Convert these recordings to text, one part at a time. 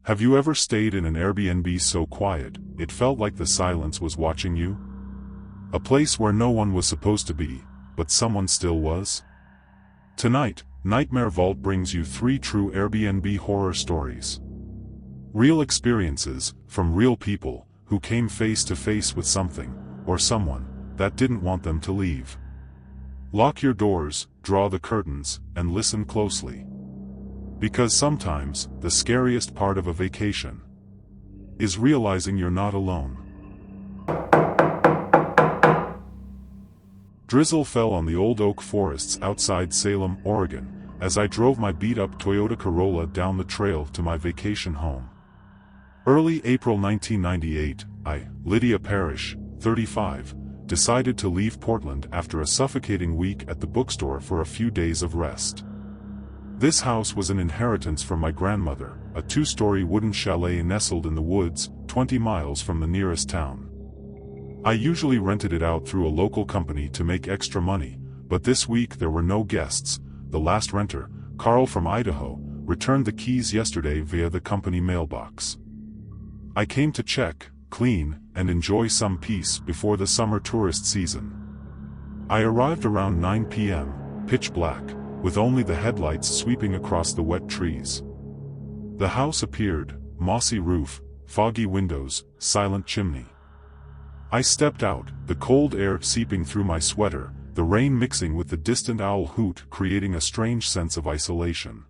Have you ever stayed in an Airbnb so quiet, it felt like the silence was watching you? A place where no one was supposed to be, but someone still was? Tonight, Nightmare Vault brings you 3 true Airbnb horror stories. Real experiences, from real people, who came face to face with something, or someone, that didn't want them to leave. Lock your doors, draw the curtains, and listen closely. Because sometimes, the scariest part of a vacation is realizing you're not alone. Drizzle fell on the old oak forests outside Salem, Oregon, as I drove my beat-up Toyota Corolla down the trail to my vacation home. Early April 1998, Lydia Parrish, 35, decided to leave Portland after a suffocating week at the bookstore for a few days of rest. This house was an inheritance from my grandmother, a 2-story wooden chalet nestled in the woods, 20 miles from the nearest town. I usually rented it out through a local company to make extra money, but this week there were no guests. The last renter, Carl from Idaho, returned the keys yesterday via the company mailbox. I came to check, clean, and enjoy some peace before the summer tourist season. I arrived around 9 p.m., pitch black, with only the headlights sweeping across the wet trees. The house appeared, mossy roof, foggy windows, silent chimney. I stepped out, the cold air seeping through my sweater, the rain mixing with the distant owl hoot creating a strange sense of isolation.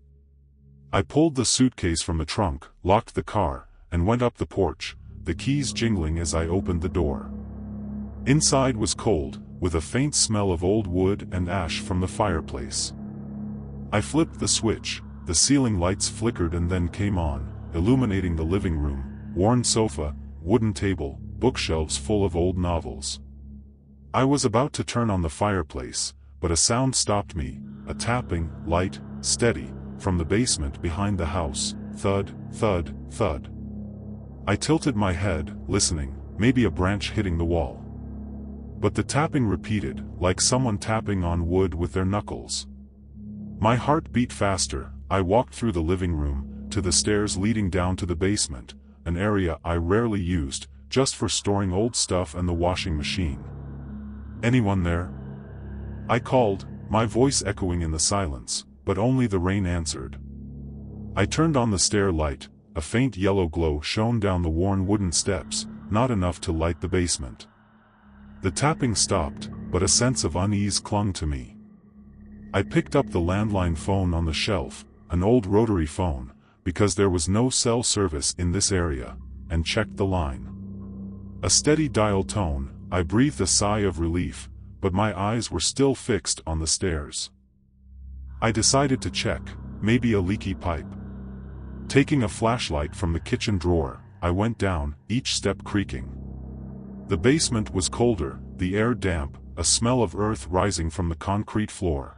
I pulled the suitcase from the trunk, locked the car, and went up the porch, the keys jingling as I opened the door. Inside was cold, with a faint smell of old wood and ash from the fireplace. I flipped the switch, the ceiling lights flickered and then came on, illuminating the living room, worn sofa, wooden table, bookshelves full of old novels. I was about to turn on the fireplace, but a sound stopped me, a tapping, light, steady, from the basement behind the house, thud, thud, thud. I tilted my head, listening, maybe a branch hitting the wall. But the tapping repeated, like someone tapping on wood with their knuckles. My heart beat faster. I walked through the living room, to the stairs leading down to the basement, an area I rarely used, just for storing old stuff and the washing machine. Anyone there? I called, my voice echoing in the silence, but only the rain answered. I turned on the stair light, a faint yellow glow shone down the worn wooden steps, not enough to light the basement. The tapping stopped, but a sense of unease clung to me. I picked up the landline phone on the shelf, an old rotary phone, because there was no cell service in this area, and checked the line. A steady dial tone, I breathed a sigh of relief, but my eyes were still fixed on the stairs. I decided to check, maybe a leaky pipe. Taking a flashlight from the kitchen drawer, I went down, each step creaking. The basement was colder, the air damp, a smell of earth rising from the concrete floor.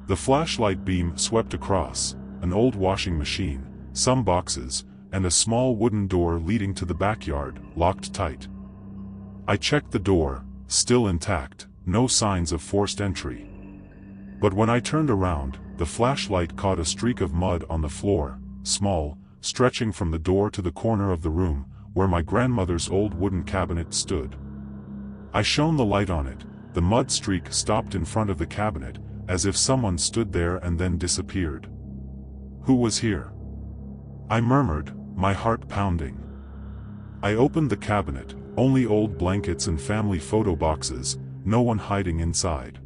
The flashlight beam swept across, an old washing machine, some boxes, and a small wooden door leading to the backyard, locked tight. I checked the door, still intact, no signs of forced entry. But when I turned around, the flashlight caught a streak of mud on the floor, small, stretching from the door to the corner of the room, where my grandmother's old wooden cabinet stood. I shone the light on it, the mud streak stopped in front of the cabinet, as if someone stood there and then disappeared. Who was here? I murmured, my heart pounding. I opened the cabinet, only old blankets and family photo boxes, no one hiding inside.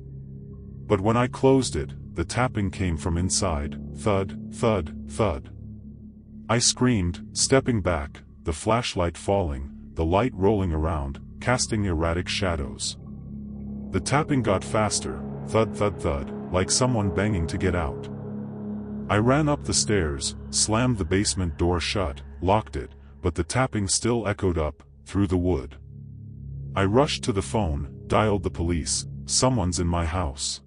But when I closed it, the tapping came from inside, thud, thud, thud. I screamed, stepping back, the flashlight falling, the light rolling around, casting erratic shadows. The tapping got faster, thud thud thud, like someone banging to get out. I ran up the stairs, slammed the basement door shut, locked it, but the tapping still echoed up, through the wood. I rushed to the phone, dialed the police, someone's in my house.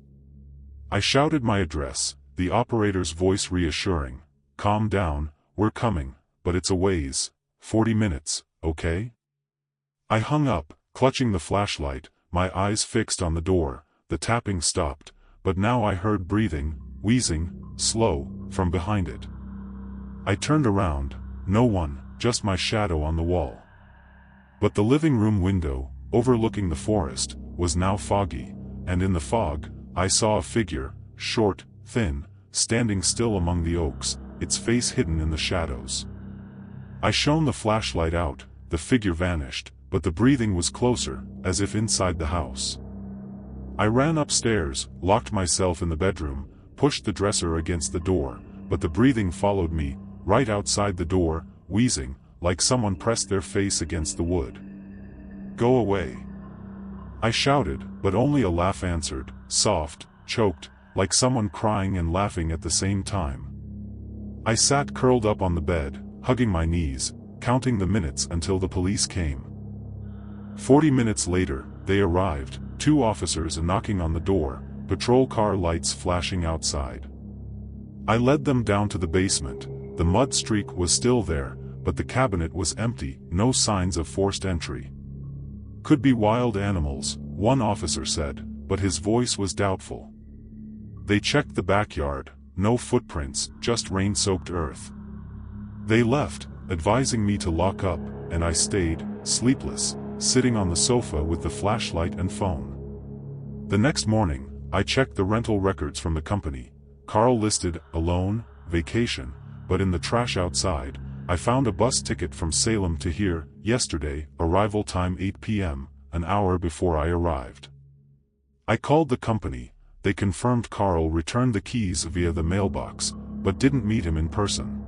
I shouted my address, the operator's voice reassuring, calm down, we're coming, but it's a ways, 40 minutes, okay? I hung up, clutching the flashlight, my eyes fixed on the door. The tapping stopped, but now I heard breathing, wheezing, slow, from behind it. I turned around, no one, just my shadow on the wall. But the living room window, overlooking the forest, was now foggy, and in the fog, I saw a figure, short, thin, standing still among the oaks, its face hidden in the shadows. I shone the flashlight out, the figure vanished, but the breathing was closer, as if inside the house. I ran upstairs, locked myself in the bedroom, pushed the dresser against the door, but the breathing followed me, right outside the door, wheezing, like someone pressed their face against the wood. "Go away!" I shouted, but only a laugh answered, soft, choked, like someone crying and laughing at the same time. I sat curled up on the bed, hugging my knees, counting the minutes until the police came. 40 minutes later, they arrived, 2 officers knocking on the door, patrol car lights flashing outside. I led them down to the basement. The mud streak was still there, but the cabinet was empty, no signs of forced entry. "Could be wild animals," one officer said, but his voice was doubtful. They checked the backyard, no footprints, just rain-soaked earth. They left, advising me to lock up, and I stayed, sleepless, sitting on the sofa with the flashlight and phone. The next morning, I checked the rental records from the company. Carl listed, alone, vacation, but in the trash outside, I found a bus ticket from Salem to here, yesterday, arrival time 8 p.m., an hour before I arrived. I called the company. They confirmed Carl returned the keys via the mailbox, but didn't meet him in person.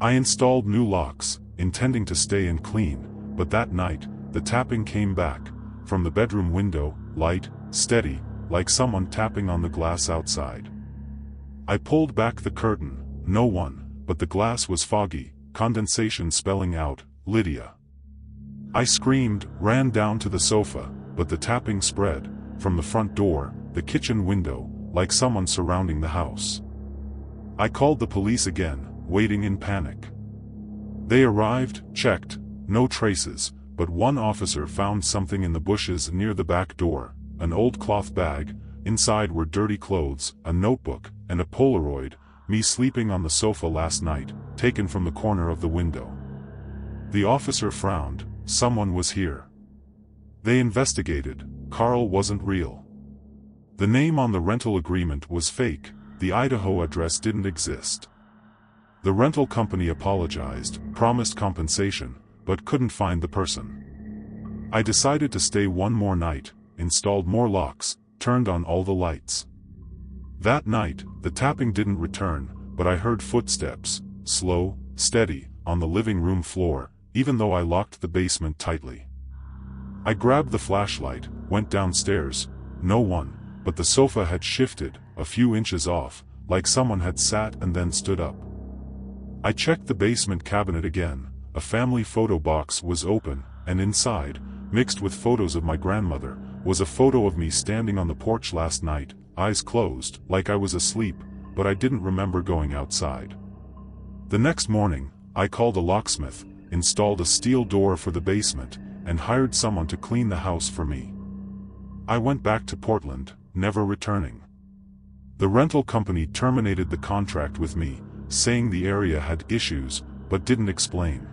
I installed new locks, intending to stay and clean, but that night, the tapping came back, from the bedroom window, light, steady, like someone tapping on the glass outside. I pulled back the curtain, no one, but the glass was foggy, condensation spelling out, "Lydia." I screamed, ran down to the sofa, but the tapping spread, from the front door, the kitchen window, like someone surrounding the house. I called the police again, waiting in panic. They arrived, checked, no traces, but one officer found something in the bushes near the back door, an old cloth bag. Inside were dirty clothes, a notebook, and a Polaroid, me sleeping on the sofa last night, taken from the corner of the window. The officer frowned. Someone was here. They investigated. Carl wasn't real. The name on the rental agreement was fake. The Idaho address didn't exist. The rental company apologized, promised compensation, but couldn't find the person. I decided to stay one more night, installed more locks, turned on all the lights. That night, the tapping didn't return, but I heard footsteps, slow, steady, on the living room floor, even though I locked the basement tightly. I grabbed the flashlight, went downstairs. No one, but the sofa had shifted, a few inches off, like someone had sat and then stood up. I checked the basement cabinet again. A family photo box was open, and inside, mixed with photos of my grandmother, was a photo of me standing on the porch last night, eyes closed, like I was asleep, but I didn't remember going outside. The next morning, I called a locksmith, installed a steel door for the basement, and hired someone to clean the house for me. I went back to Portland, never returning. The rental company terminated the contract with me, saying the area had issues, but didn't explain.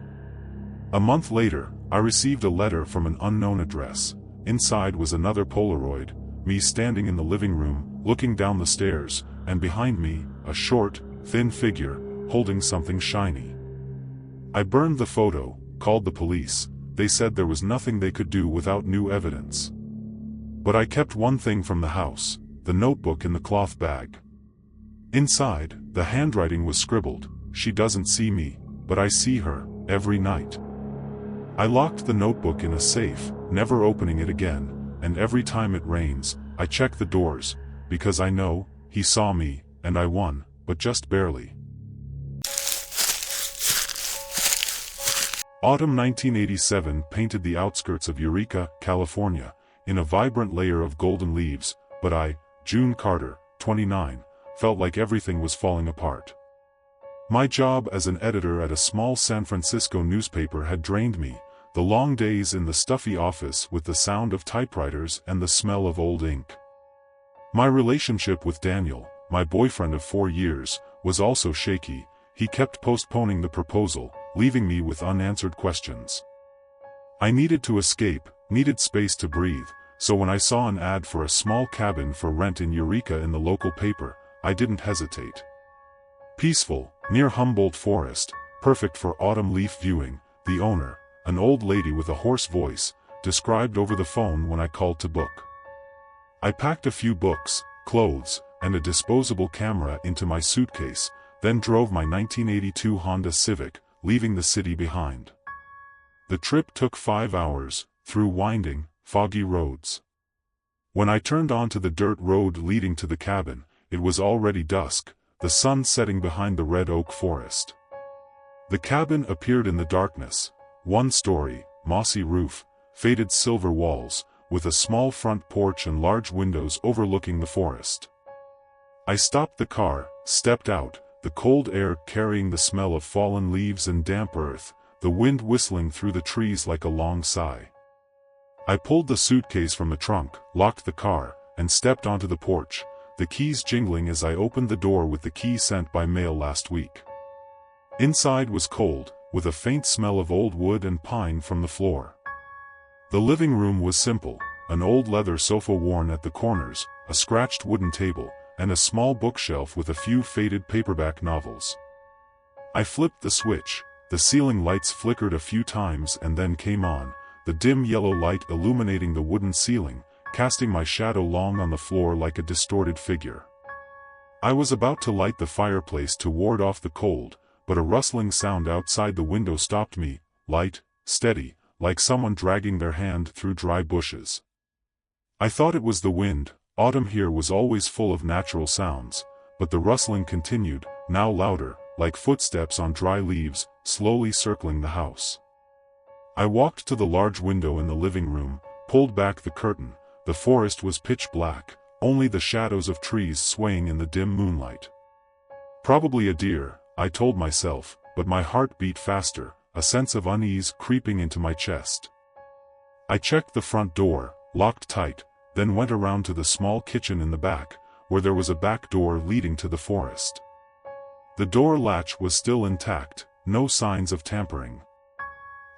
A month later, I received a letter from an unknown address. Inside was another Polaroid, me standing in the living room, looking down the stairs, and behind me, a short, thin figure, holding something shiny. I burned the photo, called the police. They said there was nothing they could do without new evidence. But I kept one thing from the house, the notebook in the cloth bag. Inside, the handwriting was scribbled, "She doesn't see me, but I see her, every night." I locked the notebook in a safe, never opening it again, and every time it rains, I check the doors, because I know, he saw me, and I won, but just barely. Autumn 1987 painted the outskirts of Eureka, California, in a vibrant layer of golden leaves, but I, June Carter, 29, felt like everything was falling apart. My job as an editor at a small San Francisco newspaper had drained me, the long days in the stuffy office with the sound of typewriters and the smell of old ink. My relationship with Daniel, my boyfriend of 4 years, was also shaky. He kept postponing the proposal, leaving me with unanswered questions. I needed to escape, needed space to breathe, so when I saw an ad for a small cabin for rent in Eureka in the local paper, I didn't hesitate. Peaceful, near Humboldt Forest, perfect for autumn leaf viewing, the owner, an old lady with a hoarse voice, described over the phone when I called to book. I packed a few books, clothes, and a disposable camera into my suitcase, then drove my 1982 Honda Civic, leaving the city behind. The trip took 5 hours, through winding, foggy roads. When I turned onto the dirt road leading to the cabin, it was already dusk, the sun setting behind the red oak forest. The cabin appeared in the darkness, one story, mossy roof, faded silver walls, with a small front porch and large windows overlooking the forest. I stopped the car, stepped out, the cold air carrying the smell of fallen leaves and damp earth, the wind whistling through the trees like a long sigh. I pulled the suitcase from the trunk, locked the car, and stepped onto the porch, the keys jingling as I opened the door with the key sent by mail last week. Inside was cold, with a faint smell of old wood and pine from the floor. The living room was simple, an old leather sofa worn at the corners, a scratched wooden table, and a small bookshelf with a few faded paperback novels. I flipped the switch, the ceiling lights flickered a few times and then came on, the dim yellow light illuminating the wooden ceiling, casting my shadow long on the floor like a distorted figure. I was about to light the fireplace to ward off the cold, but a rustling sound outside the window stopped me, light, steady, like someone dragging their hand through dry bushes. I thought it was the wind. Autumn here was always full of natural sounds, but the rustling continued, now louder, like footsteps on dry leaves, slowly circling the house. I walked to the large window in the living room, pulled back the curtain. The forest was pitch black, only the shadows of trees swaying in the dim moonlight. Probably a deer, I told myself, but my heart beat faster, a sense of unease creeping into my chest. I checked the front door, locked tight, then went around to the small kitchen in the back, where there was a back door leading to the forest. The door latch was still intact, no signs of tampering.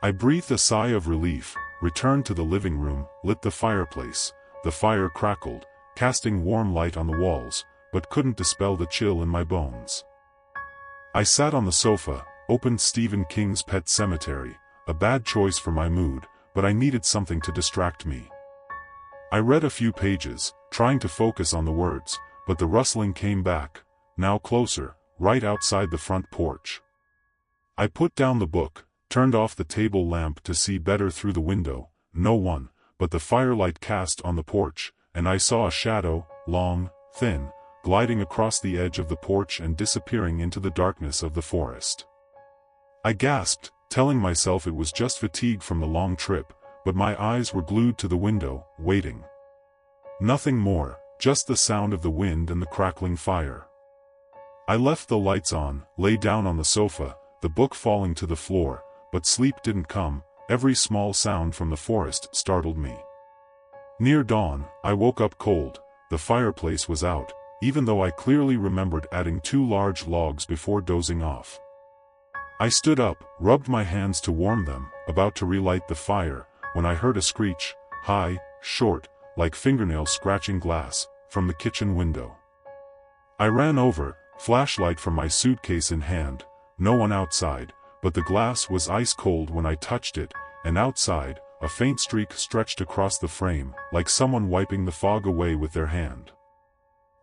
I breathed a sigh of relief, returned to the living room, lit the fireplace. The fire crackled, casting warm light on the walls, but couldn't dispel the chill in my bones. I sat on the sofa, opened Stephen King's Pet Sematary, a bad choice for my mood, but I needed something to distract me. I read a few pages, trying to focus on the words, but the rustling came back, now closer, right outside the front porch. I put down the book, turned off the table lamp to see better through the window, no one, but the firelight cast on the porch, and I saw a shadow, long, thin, gliding across the edge of the porch and disappearing into the darkness of the forest. I gasped, telling myself it was just fatigue from the long trip, but my eyes were glued to the window, waiting. Nothing more, just the sound of the wind and the crackling fire. I left the lights on, lay down on the sofa, the book falling to the floor, but sleep didn't come. Every small sound from the forest startled me. Near dawn, I woke up cold. The fireplace was out, even though I clearly remembered adding 2 large logs before dozing off. I stood up, rubbed my hands to warm them, about to relight the fire, when I heard a screech, high, short, like fingernails scratching glass, from the kitchen window. I ran over, flashlight from my suitcase in hand, no one outside, but the glass was ice cold when I touched it, and outside, a faint streak stretched across the frame, like someone wiping the fog away with their hand.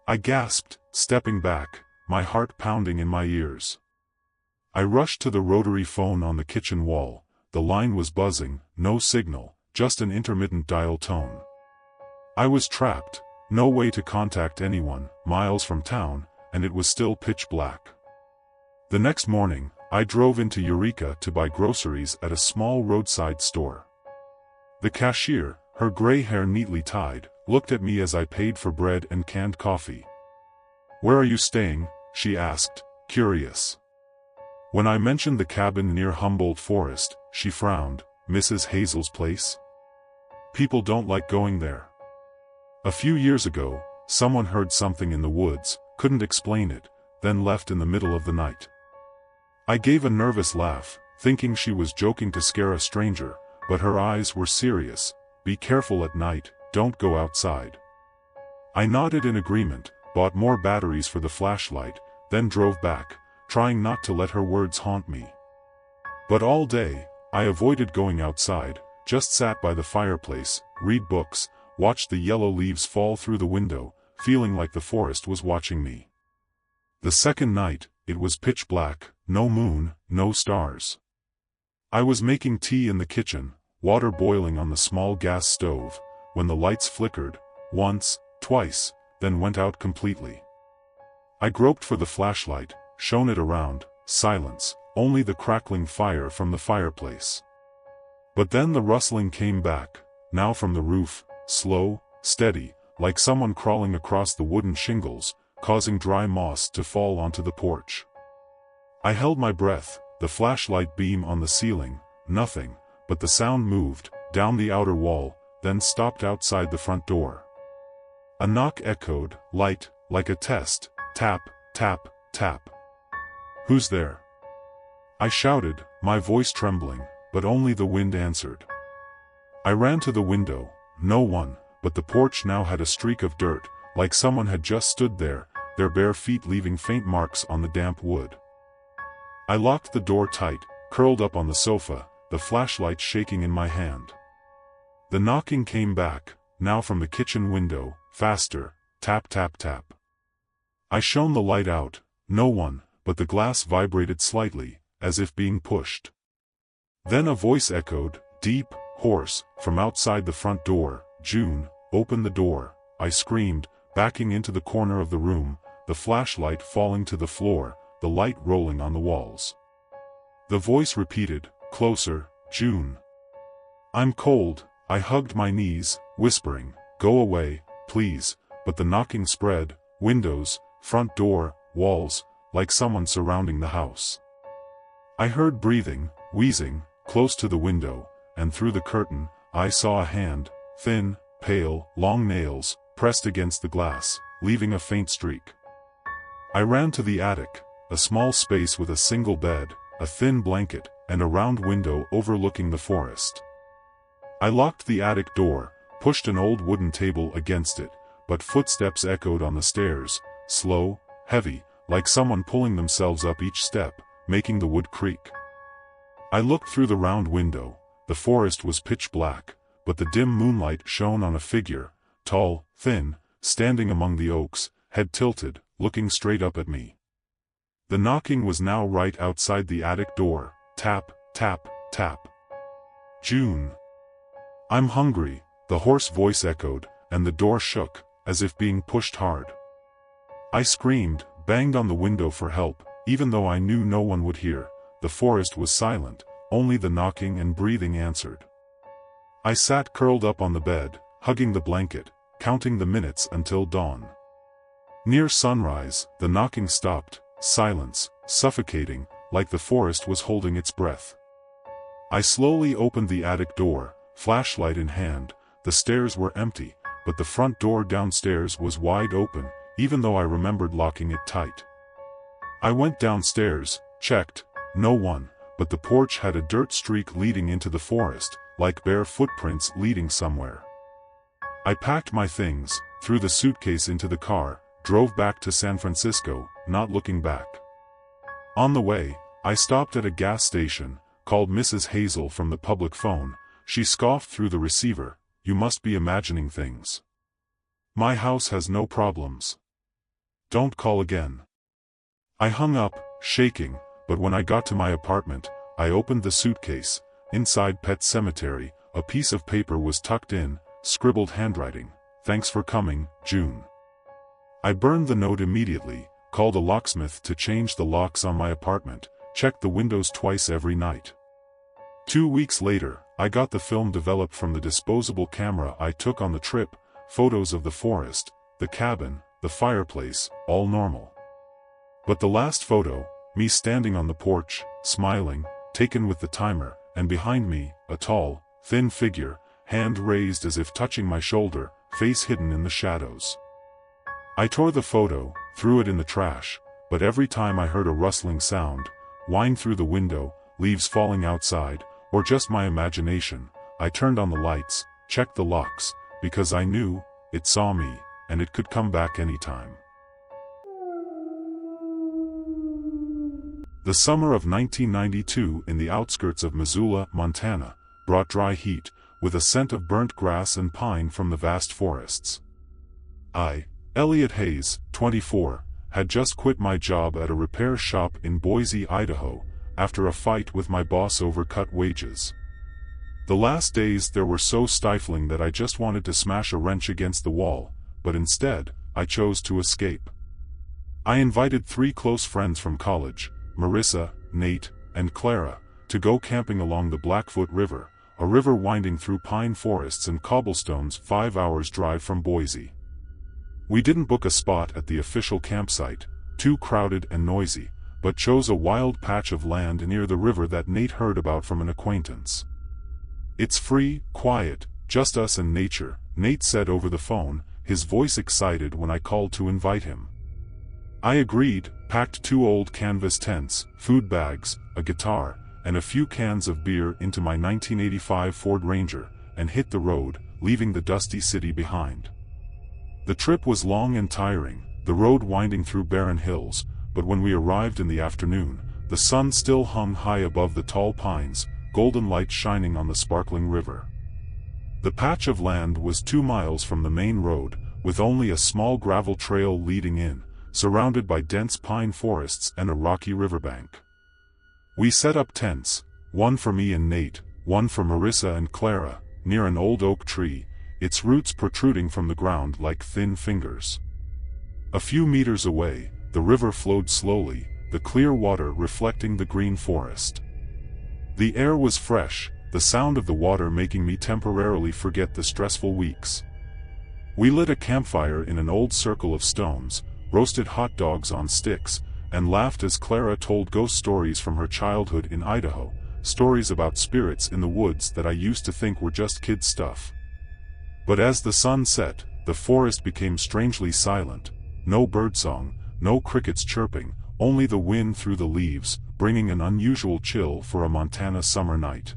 I gasped, stepping back, my heart pounding in my ears. I rushed to the rotary phone on the kitchen wall. The line was buzzing, no signal, just an intermittent dial tone. I was trapped, no way to contact anyone, miles from town, and it was still pitch black. The next morning, I drove into Eureka to buy groceries at a small roadside store. The cashier, her gray hair neatly tied, looked at me as I paid for bread and canned coffee. "Where are you staying?" she asked, curious. When I mentioned the cabin near Humboldt Forest, she frowned. "Mrs. Hazel's place? People don't like going there." A few years ago, someone heard something in the woods, couldn't explain it, then left in the middle of the night. I gave a nervous laugh, thinking she was joking to scare a stranger, but her eyes were serious. "Be careful at night, don't go outside." I nodded in agreement, bought more batteries for the flashlight, then drove back, trying not to let her words haunt me. But all day, I avoided going outside, just sat by the fireplace, read books, watched the yellow leaves fall through the window, feeling like the forest was watching me. The second night, it was pitch black, no moon, no stars. I was making tea in the kitchen, water boiling on the small gas stove, when the lights flickered, once, twice, then went out completely. I groped for the flashlight, shone it around, silence, only the crackling fire from the fireplace. But then the rustling came back, now from the roof, slow, steady, like someone crawling across the wooden shingles, causing dry moss to fall onto the porch. I held my breath, the flashlight beam on the ceiling, nothing, but the sound moved, down the outer wall, then stopped outside the front door. A knock echoed, light, like a test, tap, tap, tap. "Who's there?" I shouted, my voice trembling, but only the wind answered. I ran to the window, no one, but the porch now had a streak of dirt, like someone had just stood there, their bare feet leaving faint marks on the damp wood. I locked the door tight, curled up on the sofa, the flashlight shaking in my hand. The knocking came back, now from the kitchen window, faster, tap tap tap. I shone the light out, no one, but the glass vibrated slightly, as if being pushed. Then a voice echoed, deep, hoarse, from outside the front door, "June, open the door," I screamed, backing into the corner of the room, the flashlight falling to the floor, the light rolling on the walls. The voice repeated, closer, "June." "I'm cold," I hugged my knees, whispering, "Go away, please," but the knocking spread, windows, front door, walls, like someone surrounding the house. I heard breathing, wheezing, close to the window, and through the curtain, I saw a hand, thin, pale, long nails, pressed against the glass, leaving a faint streak. I ran to the attic, a small space with a single bed, a thin blanket, and a round window overlooking the forest. I locked the attic door, pushed an old wooden table against it, but footsteps echoed on the stairs, slow, heavy, like someone pulling themselves up each step, making the wood creak. I looked through the round window. The forest was pitch black, but the dim moonlight shone on a figure, tall, thin, standing among the oaks, head tilted, looking straight up at me. The knocking was now right outside the attic door, tap, tap, tap. "June." "I'm hungry," the hoarse voice echoed, and the door shook, as if being pushed hard. I screamed, banged on the window for help, even though I knew no one would hear. The forest was silent, only the knocking and breathing answered. I sat curled up on the bed, hugging the blanket, counting the minutes until dawn. Near sunrise, the knocking stopped, silence, suffocating, like the forest was holding its breath. I slowly opened the attic door, flashlight in hand. The stairs were empty, but the front door downstairs was wide open, even though I remembered locking it tight. I went downstairs, checked, no one, but the porch had a dirt streak leading into the forest, like bare footprints leading somewhere. I packed my things, threw the suitcase into the car, drove back to San Francisco, not looking back. On the way, I stopped at a gas station, called Mrs. Hazel from the public phone. She scoffed through the receiver, "You must be imagining things. My house has no problems. Don't call again." I hung up, shaking, but when I got to my apartment, I opened the suitcase. Inside Pet Cemetery, a piece of paper was tucked in, scribbled handwriting, "Thanks for coming, June." I burned the note immediately, called a locksmith to change the locks on my apartment, checked the windows twice every night. 2 weeks later, I got the film developed from the disposable camera I took on the trip, photos of the forest, the cabin, the fireplace, all normal. But the last photo, me standing on the porch, smiling, taken with the timer, and behind me, a tall, thin figure, hand raised as if touching my shoulder, face hidden in the shadows. I tore the photo, threw it in the trash, but every time I heard a rustling sound, whine through the window, leaves falling outside, or just my imagination, I turned on the lights, checked the locks, because I knew, it saw me, and it could come back anytime. The summer of 1992 in the outskirts of Missoula, Montana, brought dry heat, with a scent of burnt grass and pine from the vast forests. I, Elliot Hayes, 24, had just quit my job at a repair shop in Boise, Idaho, after a fight with my boss over cut wages. The last days there were so stifling that I just wanted to smash a wrench against the wall, but instead, I chose to escape. I invited 3 close friends from college, Marissa, Nate, and Clara, to go camping along the Blackfoot River, a river winding through pine forests and cobblestones 5 hours drive from Boise. We didn't book a spot at the official campsite, too crowded and noisy, but chose a wild patch of land near the river that Nate heard about from an acquaintance. "It's free, quiet, just us and nature," Nate said over the phone, his voice excited when I called to invite him. I agreed, packed 2 old canvas tents, food bags, a guitar, and a few cans of beer into my 1985 Ford Ranger, and hit the road, leaving the dusty city behind. The trip was long and tiring, the road winding through barren hills, but when we arrived in the afternoon, the sun still hung high above the tall pines, golden light shining on the sparkling river. The patch of land was 2 miles from the main road, with only a small gravel trail leading in, surrounded by dense pine forests and a rocky riverbank. We set up tents, one for me and Nate, one for Marissa and Clara, near an old oak tree, its roots protruding from the ground like thin fingers. A few meters away, the river flowed slowly, the clear water reflecting the green forest. The air was fresh, the sound of the water making me temporarily forget the stressful weeks. We lit a campfire in an old circle of stones, roasted hot dogs on sticks, and laughed as Clara told ghost stories from her childhood in Idaho, stories about spirits in the woods that I used to think were just kid stuff. But as the sun set, the forest became strangely silent, no birdsong, no crickets chirping, only the wind through the leaves, bringing an unusual chill for a Montana summer night.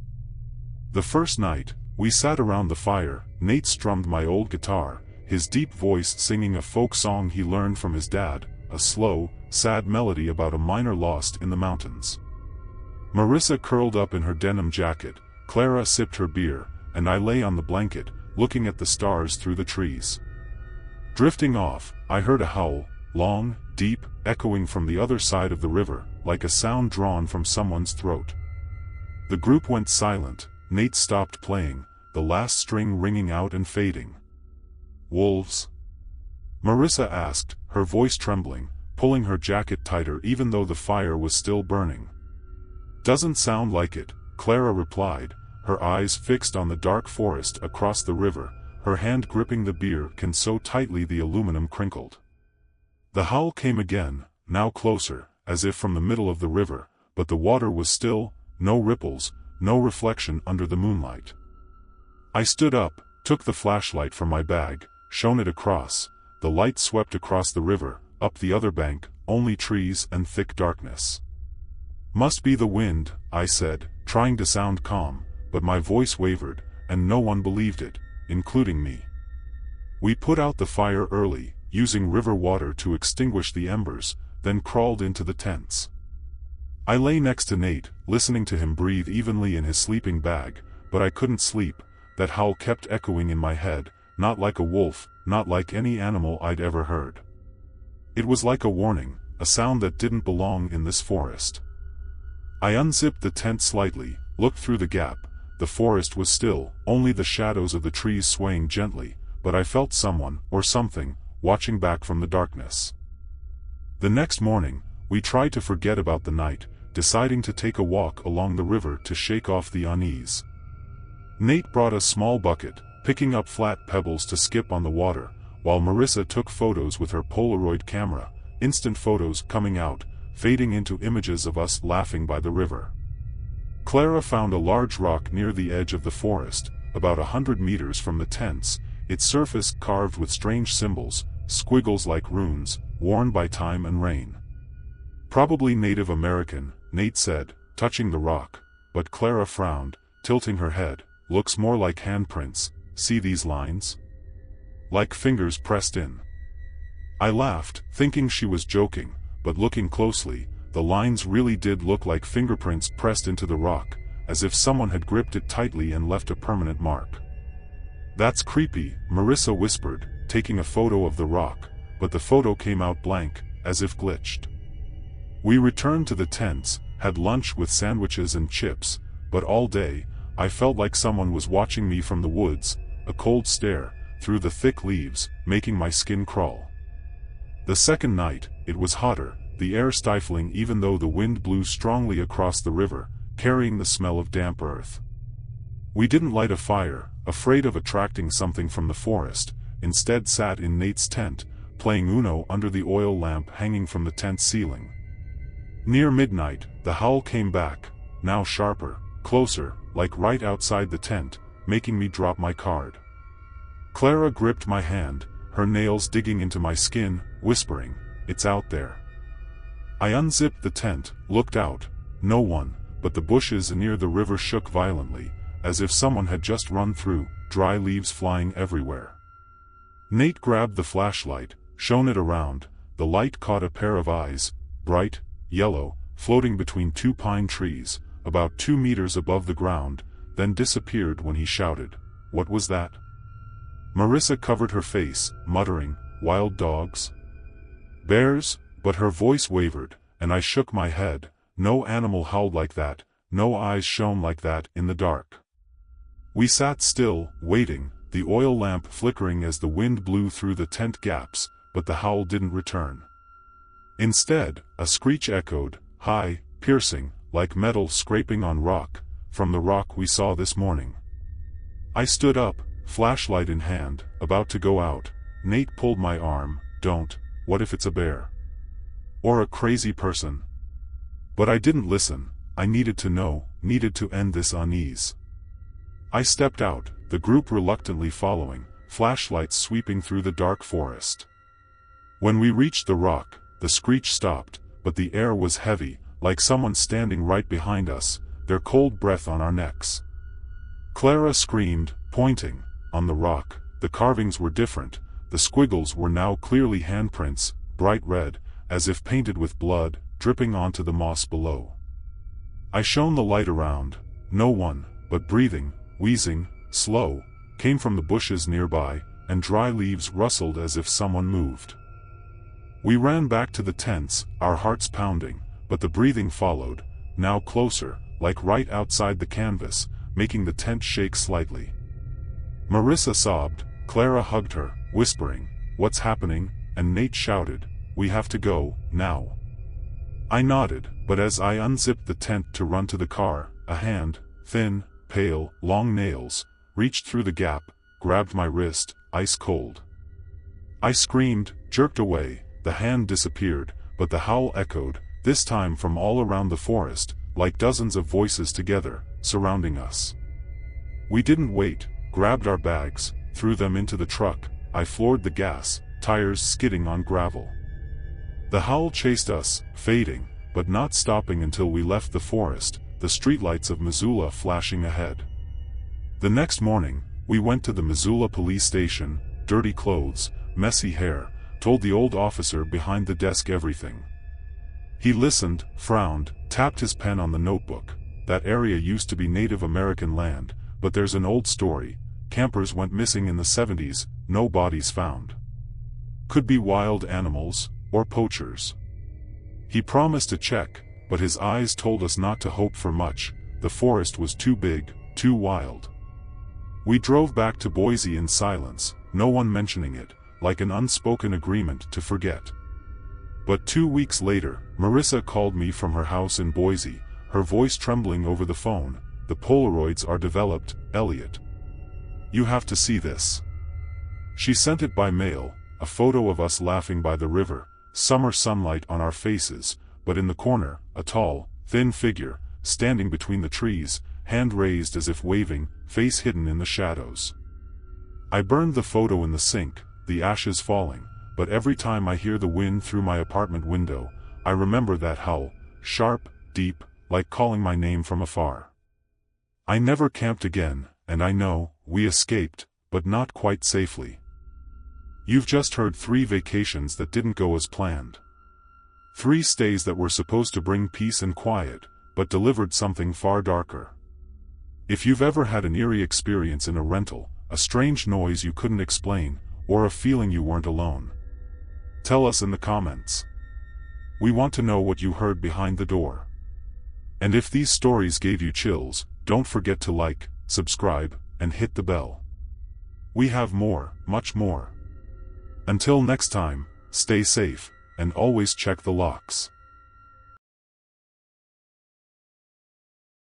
The first night, we sat around the fire, Nate strummed my old guitar, his deep voice singing a folk song he learned from his dad, a slow, sad melody about a miner lost in the mountains. Marissa curled up in her denim jacket, Clara sipped her beer, and I lay on the blanket, looking at the stars through the trees. Drifting off, I heard a howl, long, deep, echoing from the other side of the river, like a sound drawn from someone's throat. The group went silent, Nate stopped playing, the last string ringing out and fading. "Wolves?" Marissa asked, her voice trembling, pulling her jacket tighter even though the fire was still burning. "Doesn't sound like it," Clara replied, her eyes fixed on the dark forest across the river, her hand gripping the beer can so tightly the aluminum crinkled. The howl came again, now closer, as if from the middle of the river, but the water was still, no ripples, no reflection under the moonlight. I stood up, took the flashlight from my bag, shone it across. The light swept across the river, up the other bank, only trees and thick darkness. "Must be the wind," I said, trying to sound calm, but my voice wavered, and no one believed it, including me. We put out the fire early, using river water to extinguish the embers, then crawled into the tents. I lay next to Nate, listening to him breathe evenly in his sleeping bag, but I couldn't sleep. That howl kept echoing in my head, not like a wolf, not like any animal I'd ever heard. It was like a warning, a sound that didn't belong in this forest. I unzipped the tent slightly, looked through the gap. The forest was still, only the shadows of the trees swaying gently, but I felt someone, or something, watching back from the darkness. The next morning, we tried to forget about the night, deciding to take a walk along the river to shake off the unease. Nate brought a small bucket, picking up flat pebbles to skip on the water, while Marissa took photos with her Polaroid camera, instant photos coming out, fading into images of us laughing by the river. Clara found a large rock near the edge of the forest, about 100 meters from the tents, its surface carved with strange symbols, squiggles like runes, worn by time and rain. "Probably Native American," Nate said, touching the rock, but Clara frowned, tilting her head. Looks more like handprints. See these lines? Like fingers pressed in. I laughed, thinking she was joking, but looking closely, the lines really did look like fingerprints pressed into the rock, as if someone had gripped it tightly and left a permanent mark. That's creepy, Marissa whispered, taking a photo of the rock, but the photo came out blank, as if glitched. We returned to the tents, had lunch with sandwiches and chips, but all day, I felt like someone was watching me from the woods, a cold stare, through the thick leaves, making my skin crawl. The second night, it was hotter, the air stifling even though the wind blew strongly across the river, carrying the smell of damp earth. We didn't light a fire, afraid of attracting something from the forest, instead sat in Nate's tent, playing Uno under the oil lamp hanging from the tent ceiling. Near midnight, the howl came back, now sharper, closer, like right outside the tent, making me drop my card. Clara gripped my hand, her nails digging into my skin, whispering, "It's out there." I unzipped the tent, looked out. No one, but the bushes near the river shook violently, as if someone had just run through, dry leaves flying everywhere. Nate grabbed the flashlight, shone it around. The light caught a pair of eyes, bright, yellow, floating between two pine trees, about 2 meters above the ground, then disappeared when he shouted, "What was that?" Marissa covered her face, muttering, "Wild dogs? Bears?" But her voice wavered, and I shook my head. No animal howled like that, no eyes shone like that in the dark. We sat still, waiting, the oil lamp flickering as the wind blew through the tent gaps, but the howl didn't return. Instead, a screech echoed, high, piercing, like metal scraping on rock, from the rock we saw this morning. I stood up, flashlight in hand, about to go out. Nate pulled my arm. "Don't, what if it's a bear? Or a crazy person?" But I didn't listen. I needed to know, needed to end this unease. I stepped out, the group reluctantly following, flashlights sweeping through the dark forest. When we reached the rock, the screech stopped, but the air was heavy, like someone standing right behind us, their cold breath on our necks. Clara screamed, pointing. On the rock, the carvings were different. The squiggles were now clearly handprints, bright red, as if painted with blood, dripping onto the moss below. I shone the light around. No one, but breathing, wheezing, slow, came from the bushes nearby, and dry leaves rustled as if someone moved. We ran back to the tents, our hearts pounding, but the breathing followed, now closer, like right outside the canvas, making the tent shake slightly. Marissa sobbed, Clara hugged her, whispering, "What's happening?" and Nate shouted, "We have to go, now." I nodded, but as I unzipped the tent to run to the car, a hand, thin, pale, long nails, reached through the gap, grabbed my wrist, ice cold. I screamed, jerked away, the hand disappeared, but the howl echoed, this time from all around the forest, like dozens of voices together, surrounding us. We didn't wait, grabbed our bags, threw them into the truck. I floored the gas, tires skidding on gravel. The howl chased us, fading, but not stopping until we left the forest, the streetlights of Missoula flashing ahead. The next morning, we went to the Missoula police station, dirty clothes, messy hair, told the old officer behind the desk everything. He listened, frowned, tapped his pen on the notebook. That area used to be Native American land, but there's an old story. Campers went missing in the 70s, no bodies found. Could be wild animals, or poachers. He promised to check, but his eyes told us not to hope for much. The forest was too big, too wild. We drove back to Boise in silence, no one mentioning it, like an unspoken agreement to forget. But 2 weeks later, Marissa called me from her house in Boise, her voice trembling over the phone. "The Polaroids are developed, Elliot. You have to see this." She sent it by mail, a photo of us laughing by the river, summer sunlight on our faces, but in the corner, a tall, thin figure, standing between the trees, hand raised as if waving, face hidden in the shadows. I burned the photo in the sink, the ashes falling, but every time I hear the wind through my apartment window, I remember that howl, sharp, deep, like calling my name from afar. I never camped again, and I know, we escaped, but not quite safely. You've just heard 3 vacations that didn't go as planned. 3 stays that were supposed to bring peace and quiet, but delivered something far darker. If you've ever had an eerie experience in a rental, a strange noise you couldn't explain, or a feeling you weren't alone, tell us in the comments. We want to know what you heard behind the door. And if these stories gave you chills, don't forget to like, subscribe, and hit the bell. We have more, much more. Until next time, stay safe, and always check the locks.